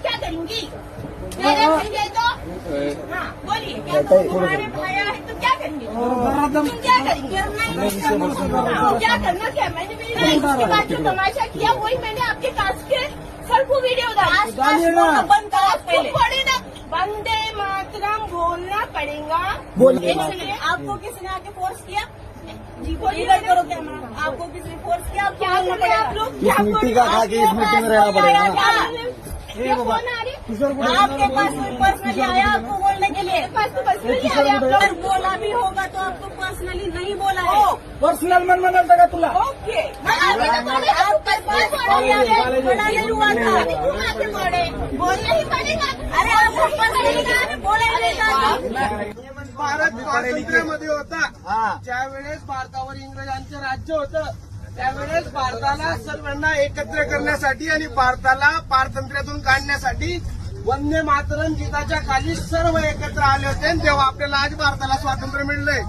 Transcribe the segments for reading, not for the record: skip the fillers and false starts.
क्या करूंगी? मेरे भैया तो हाँ बोलिए क्या तुम्हारे भाया है तो क्या करेंगे? तुम क्या करेंगे? क्या करना क्या? मैंने इसके बाद जो तमाशा किया वही मैंने आपके कास्ट के सर को वीडियो डाला। बंद करा पड़े ना, वंदे मातरम बोलना पड़ेगा। बोलिए आपको किसने आके फोर्स किया? जी बोलिए करो क्या? आपको किसने फोर्स किया? क्या बोलना आप लोग? इस मिट्टी का खा के इस मिट्टी में रहना पड़ेगा। आपके पास कोई पर्सनली आया आपको बोलने के लिए? तो पर्सनली आया आप लोग बोला भी होगा तो आपको पर्सनली नहीं बोला है। पर्सनल मन में लगा तुला। ओके बोलना ही पड़ेगा। अरे आपको बोला ही नहीं। भारत स्वातंत्र्यामध्ये होता ज्यावेळेस भारतावर इंग्रजांचं राज्य होतं त्यावेळेस भारताला सर्वांना एकत्र करण्यासाठी आणि भारताला पारतंत्र्यातून काढण्यासाठी वंदे मातरम गीताच्या खाली सर्व एकत्र आले होते आणि तेव्हा आपल्याला आज भारताला स्वातंत्र्य मिळलंय.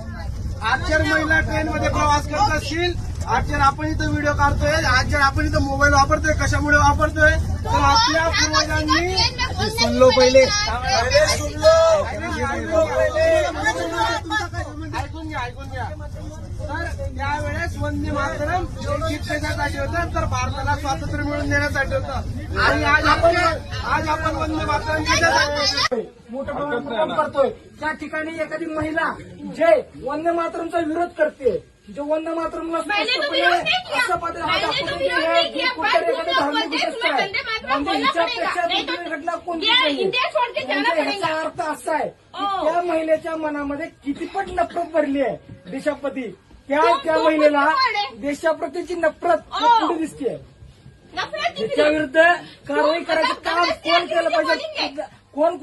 आज जर महिला ट्रेनमध्ये प्रवास करत असतील, आज जर आपण इथं व्हिडिओ काढतोय, आज जर आपण इथं मोबाईल वापरतोय, कशामुळे वापरतोय तर आपल्या पूर्वजांनी सुनलो पहिले ऐकून घ्या तर त्यावेळेस वंदे मातरम गीत त्याच्यासाठी होतं तर भारताला स्वातंत्र्य मिळवून देण्यासाठी होतं आणि आज आपण वंदे मातरम गीतासाठी मोठं प्रमाणात करतोय. त्या ठिकाणी एखादी महिला जे वंदे मातरमचा विरोध करते, जो वंदे मातरमला असं पात्र म्हणजे हिच्यापेक्षा दुसरी घटना कोणती नाही. म्हणजे ह्याचा अर्थ असा आहे की त्या महिलेच्या मनामध्ये कितीपट नफरत भरली आहे देशाप्रती. त्या महिलेला देशाप्रतीची नफरत पुढे दिसते. त्याच्या विरुद्ध कारवाई करायचं काम कोण केलं पाहिजे? कोण